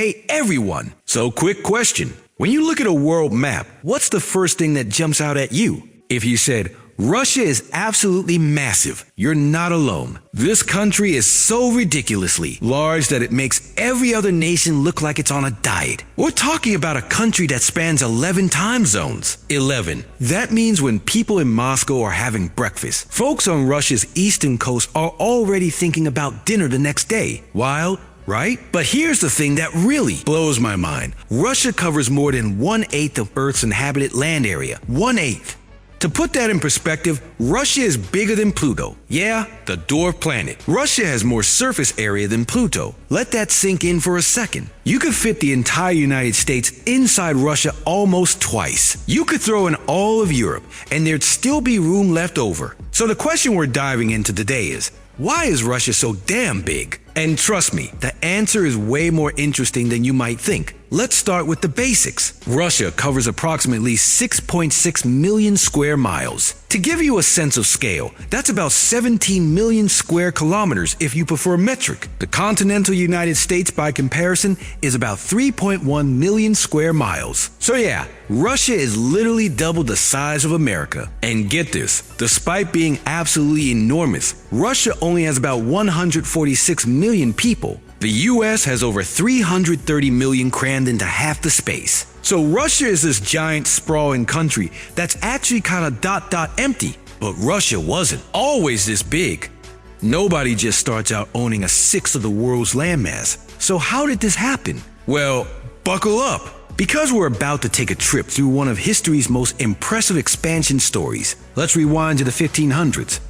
educate everyone. So quick question. When you look at a world map, what's the first thing that jumps out at you? If you said, Russia is absolutely massive, you're not alone. This country is so ridiculously large that it makes every other nation look like it's on a diet. We're talking about a country that spans 11 time zones. 11. That means when people in Moscow are having breakfast, folks on Russia's eastern coast are already thinking about dinner the next day. Wild, right? But here's the thing that really blows my mind. Russia covers more than 1/8 of Earth's inhabited land area. 1/8. To put that in perspective, Russia is bigger than Pluto. Yeah, the dwarf planet. Russia has more surface area than Pluto. Let that sink in for a second. You could fit the entire United States inside Russia almost twice. You could throw in all of Europe, and there'd still be room left over. So the question we're diving into today is, why is Russia so damn big? And trust me, the answer is way more interesting than you might think. Let's start with the basics. Russia covers approximately 6.6 million square miles. To give you a sense of scale, that's about 17 million square kilometers if you prefer metric. The continental United States, by comparison, is about 3.1 million square miles. So yeah, Russia is literally double the size of America. And get this, despite being absolutely enormous, Russia only has about 146 million people. The US has over 330 million crammed into half the space. So Russia is this giant sprawling country that's actually kind of empty. But Russia wasn't always this big. Nobody just starts out owning 1/6 of the world's landmass. So how did this happen? Well, buckle up. Because we're about to take a trip through one of history's most impressive expansion stories, let's rewind to the 1500s.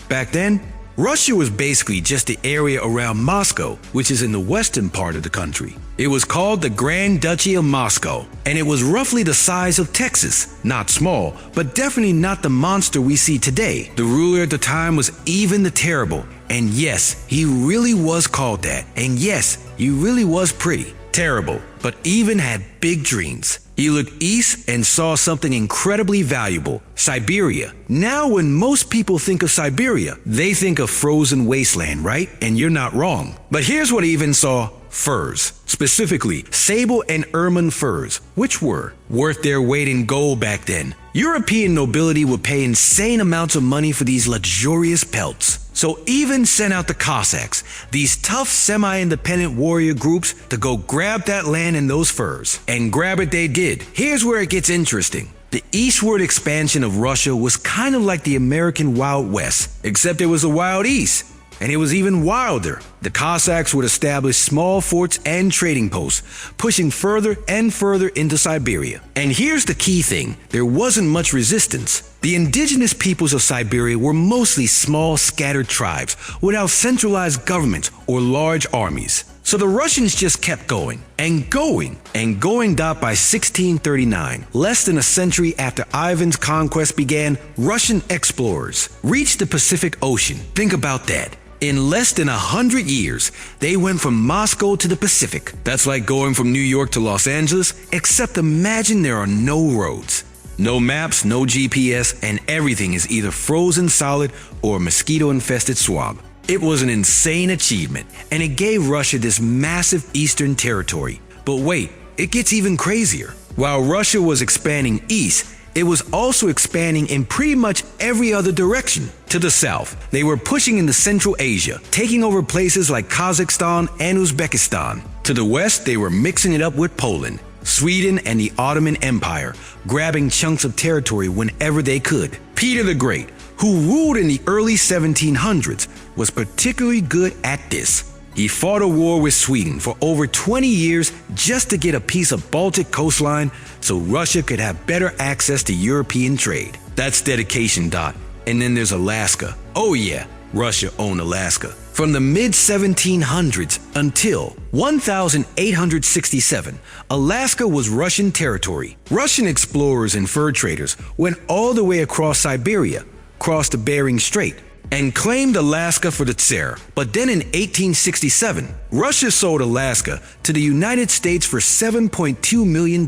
Back then, Russia was basically just the area around Moscow, which is in the western part of the country. It was called the Grand Duchy of Moscow, and it was roughly the size of Texas. Not small, but definitely not the monster we see today. The ruler at the time was Ivan the Terrible, and yes, he really was called that, and yes, he really was pretty terrible, but Ivan had big dreams. He looked east and saw something incredibly valuable, Siberia. Now when most people think of Siberia, they think of frozen wasteland, right? And you're not wrong. But here's what Ivan saw: furs. Specifically, sable and ermine furs, which were worth their weight in gold back then. European nobility would pay insane amounts of money for these luxurious pelts. So Ivan sent out the Cossacks, these tough semi-independent warrior groups, to go grab that land and those furs. And grab it they did. Here's where it gets interesting. The eastward expansion of Russia was kind of like the American Wild West, except it was a Wild East. And it was even wilder. The Cossacks would establish small forts and trading posts, pushing further and further into Siberia. And here's the key thing: there wasn't much resistance. The indigenous peoples of Siberia were mostly small, scattered tribes without centralized governments or large armies. So the Russians just kept going and going and going. By 1639, less than a century after Ivan's conquest began, Russian explorers reached the Pacific Ocean. Think about that. In less than 100 years, they went from Moscow to the Pacific. That's like going from New York to Los Angeles, except imagine there are no roads. No maps, no GPS, and everything is either frozen solid or a mosquito-infested swamp. It was an insane achievement, and it gave Russia this massive eastern territory. But wait, it gets even crazier. While Russia was expanding east, it was also expanding in pretty much every other direction. To the south, they were pushing into Central Asia, taking over places like Kazakhstan and Uzbekistan. To the west, they were mixing it up with Poland, Sweden, and the Ottoman Empire, grabbing chunks of territory whenever they could. Peter the Great, who ruled in the early 1700s, was particularly good at this. He fought a war with Sweden for over 20 years just to get a piece of Baltic coastline so Russia could have better access to European trade. That's dedication. And then there's Alaska. Oh yeah, Russia owned Alaska. From the mid-1700s until 1867, Alaska was Russian territory. Russian explorers and fur traders went all the way across Siberia, crossed the Bering Strait, and claimed Alaska for the Tsar. But then in 1867, Russia sold Alaska to the United States for $7.2 million.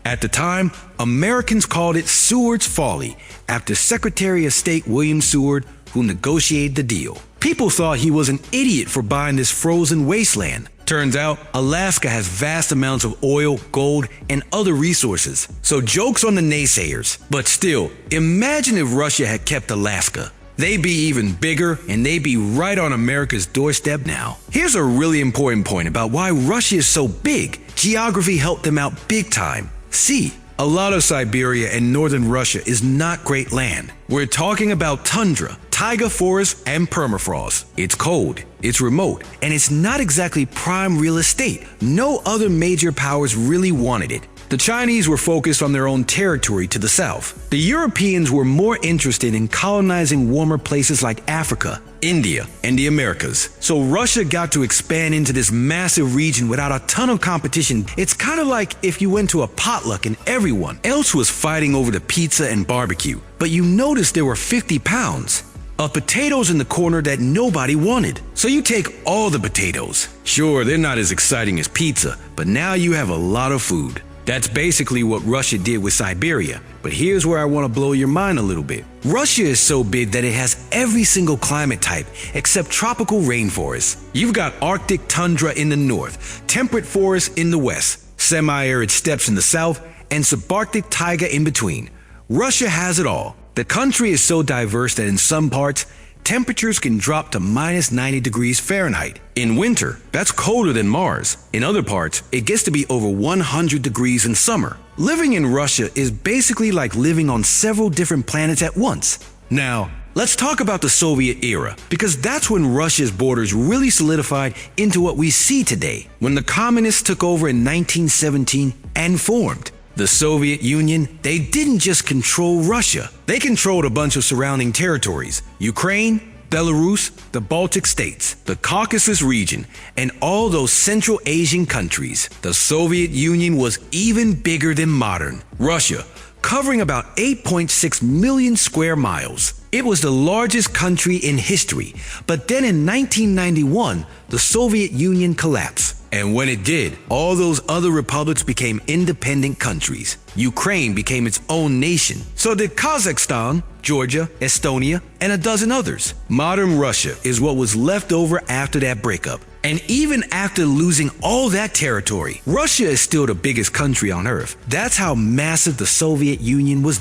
At the time, Americans called it Seward's Folly, after Secretary of State William Seward, who negotiated the deal. People thought he was an idiot for buying this frozen wasteland. Turns out, Alaska has vast amounts of oil, gold, and other resources. So joke's on the naysayers. But still, imagine if Russia had kept Alaska. They'd be even bigger, and they'd be right on America's doorstep now. Here's a really important point about why Russia is so big. Geography helped them out big time. See, a lot of Siberia and northern Russia is not great land. We're talking about tundra, taiga forest, and permafrost. It's cold, it's remote, and it's not exactly prime real estate. No other major powers really wanted it. The Chinese were focused on their own territory to the south. The Europeans were more interested in colonizing warmer places like Africa, India, and the Americas. So Russia got to expand into this massive region without a ton of competition. It's kind of like if you went to a potluck and everyone else was fighting over the pizza and barbecue, but you noticed there were 50 pounds of potatoes in the corner that nobody wanted. So you take all the potatoes. Sure, they're not as exciting as pizza, but now you have a lot of food. That's basically what Russia did with Siberia. But here's where I want to blow your mind a little bit. Russia is so big that it has every single climate type except tropical rainforests. You've got Arctic tundra in the north, temperate forests in the west, semi-arid steppes in the south, and subarctic taiga in between. Russia has it all. The country is so diverse that in some parts, temperatures can drop to minus 90 degrees Fahrenheit. In winter, that's colder than Mars. In other parts, it gets to be over 100 degrees in summer. Living in Russia is basically like living on several different planets at once. Now, let's talk about the Soviet era, because that's when Russia's borders really solidified into what we see today, when the communists took over in 1917 and formed the Soviet Union. They didn't just control Russia. They controlled a bunch of surrounding territories: Ukraine, Belarus, the Baltic states, the Caucasus region, and all those Central Asian countries. The Soviet Union was even bigger than modern Russia, covering about 8.6 million square miles. It was the largest country in history, but then in 1991, the Soviet Union collapsed. And when it did, all those other republics became independent countries. Ukraine became its own nation. So did Kazakhstan, Georgia, Estonia, and a dozen others. Modern Russia is what was left over after that breakup. And even after losing all that territory, Russia is still the biggest country on Earth. That's how massive the Soviet Union was.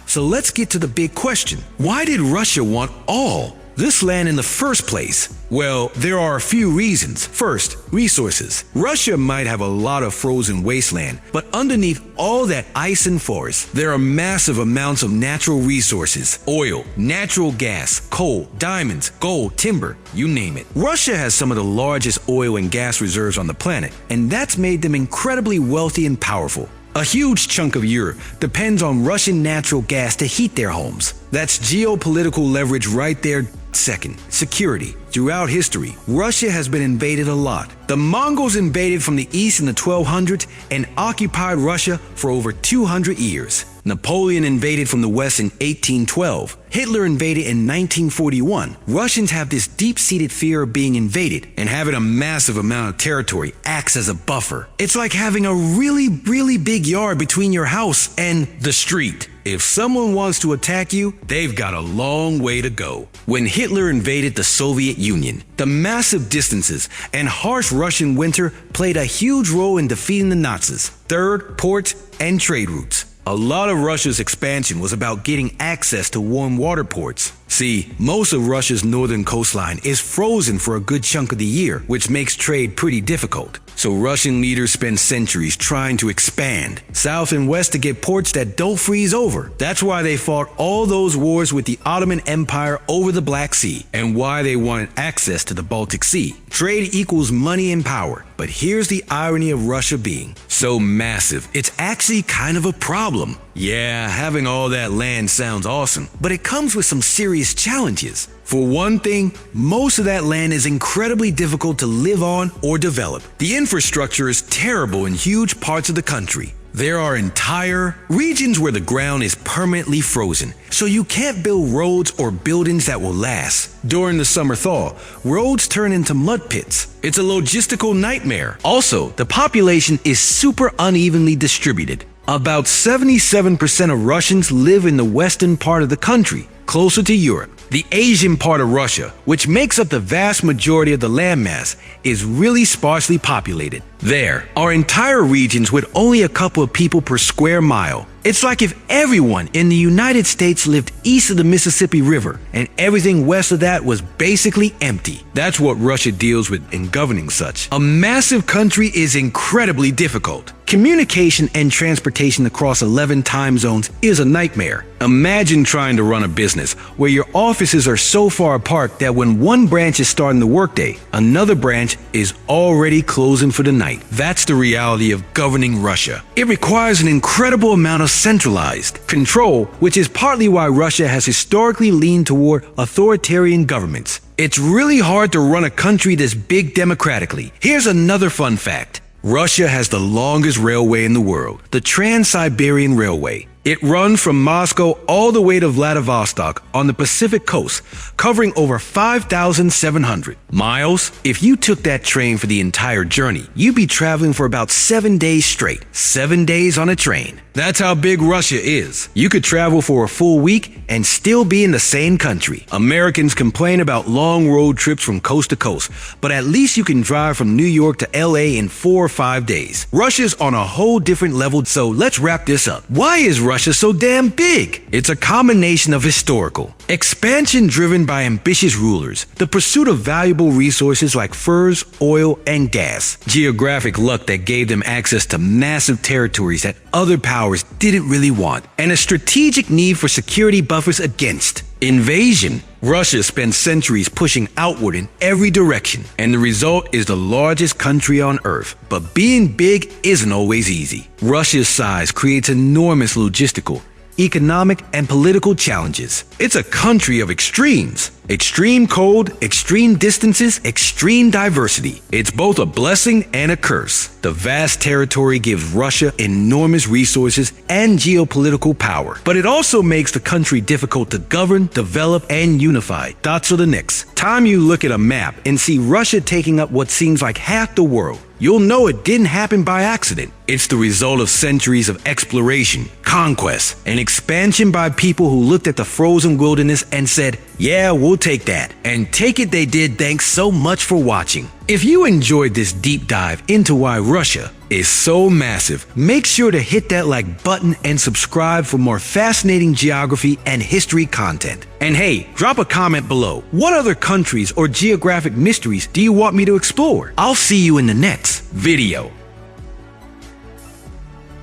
So let's get to the big question. Why did Russia want all this land in the first place? Well, there are a few reasons. First, resources. Russia might have a lot of frozen wasteland, but underneath all that ice and forest, there are massive amounts of natural resources: oil, natural gas, coal, diamonds, gold, timber, you name it. Russia has some of the largest oil and gas reserves on the planet, and that's made them incredibly wealthy and powerful. A huge chunk of Europe depends on Russian natural gas to heat their homes. That's geopolitical leverage right there. Second, security. Throughout history, Russia has been invaded a lot. The Mongols invaded from the east in the 1200s and occupied Russia for over 200 years. Napoleon invaded from the west in 1812. Hitler invaded in 1941. Russians have this deep-seated fear of being invaded, and having a massive amount of territory acts as a buffer. It's like having a really big yard between your house and the street. If someone wants to attack you, they've got a long way to go. When Hitler invaded the Soviet Union, the massive distances and harsh Russian winter played a huge role in defeating the Nazis. Third, ports and trade routes. A lot of Russia's expansion was about getting access to warm water ports. See, most of Russia's northern coastline is frozen for a good chunk of the year, which makes trade pretty difficult. So Russian leaders spend centuries trying to expand south and west to get ports that don't freeze over. That's why they fought all those wars with the Ottoman Empire over the Black Sea, and why they wanted access to the Baltic Sea. Trade equals money and power. But here's the irony of Russia being so massive, it's actually kind of a problem. Yeah, having all that land sounds awesome, but it comes with some serious challenges. For one thing, most of that land is incredibly difficult to live on or develop. The infrastructure is terrible in huge parts of the country. There are entire regions where the ground is permanently frozen, so you can't build roads or buildings that will last. During the summer thaw, roads turn into mud pits. It's a logistical nightmare. Also, the population is super unevenly distributed. About 77% of Russians live in the western part of the country, closer to Europe. The Asian part of Russia, which makes up the vast majority of the landmass, is really sparsely populated. There are entire regions with only a couple of people per square mile. It's like if everyone in the United States lived east of the Mississippi River and everything west of that was basically empty. That's what Russia deals with in governing such. A massive country is incredibly difficult. Communication and transportation across 11 time zones is a nightmare. Imagine trying to run a business where your offices are so far apart that when one branch is starting the workday, another branch is already closing for the night. That's the reality of governing Russia. It requires an incredible amount of centralized control, which is partly why Russia has historically leaned toward authoritarian governments. It's really hard to run a country this big democratically. Here's another fun fact. Russia has the longest railway in the world, the Trans-Siberian Railway. It runs from Moscow all the way to Vladivostok on the Pacific coast, covering over 5,700 miles. If you took that train for the entire journey, you'd be traveling for about 7 days straight. 7 days on a train. That's how big Russia is. You could travel for a full week and still be in the same country. Americans complain about long road trips from coast to coast, but at least you can drive from New York to LA in 4 or 5 days. Russia's on a whole different level, so let's wrap this up. Why is Russia so damn big? It's a combination of historical expansion driven by ambitious rulers, the pursuit of valuable resources like furs, oil, and gas, geographic luck that gave them access to massive territories that other powers didn't really want, and a strategic need for security buffers against invasion. Russia spent centuries pushing outward in every direction, and the result is the largest country on Earth. But being big isn't always easy. Russia's size creates enormous logistical, economic, and political challenges. It's a country of extremes. Extreme cold, extreme distances, extreme diversity. It's both a blessing and a curse. The vast territory gives Russia enormous resources and geopolitical power, but it also makes the country difficult to govern, develop, and unify. Thoughts are the next time you look at a map and see Russia taking up what seems like half the world, you'll know it didn't happen by accident. It's the result of centuries of exploration, conquest, and expansion by people who looked at the frozen wilderness and said, yeah, we'll take that. And take it they did. Thanks so much for watching. If you enjoyed this deep dive into why Russia is so massive, make sure to hit that like button and subscribe for more fascinating geography and history content. And hey, drop a comment below. What other countries or geographic mysteries do you want me to explore? I'll see you in the next video.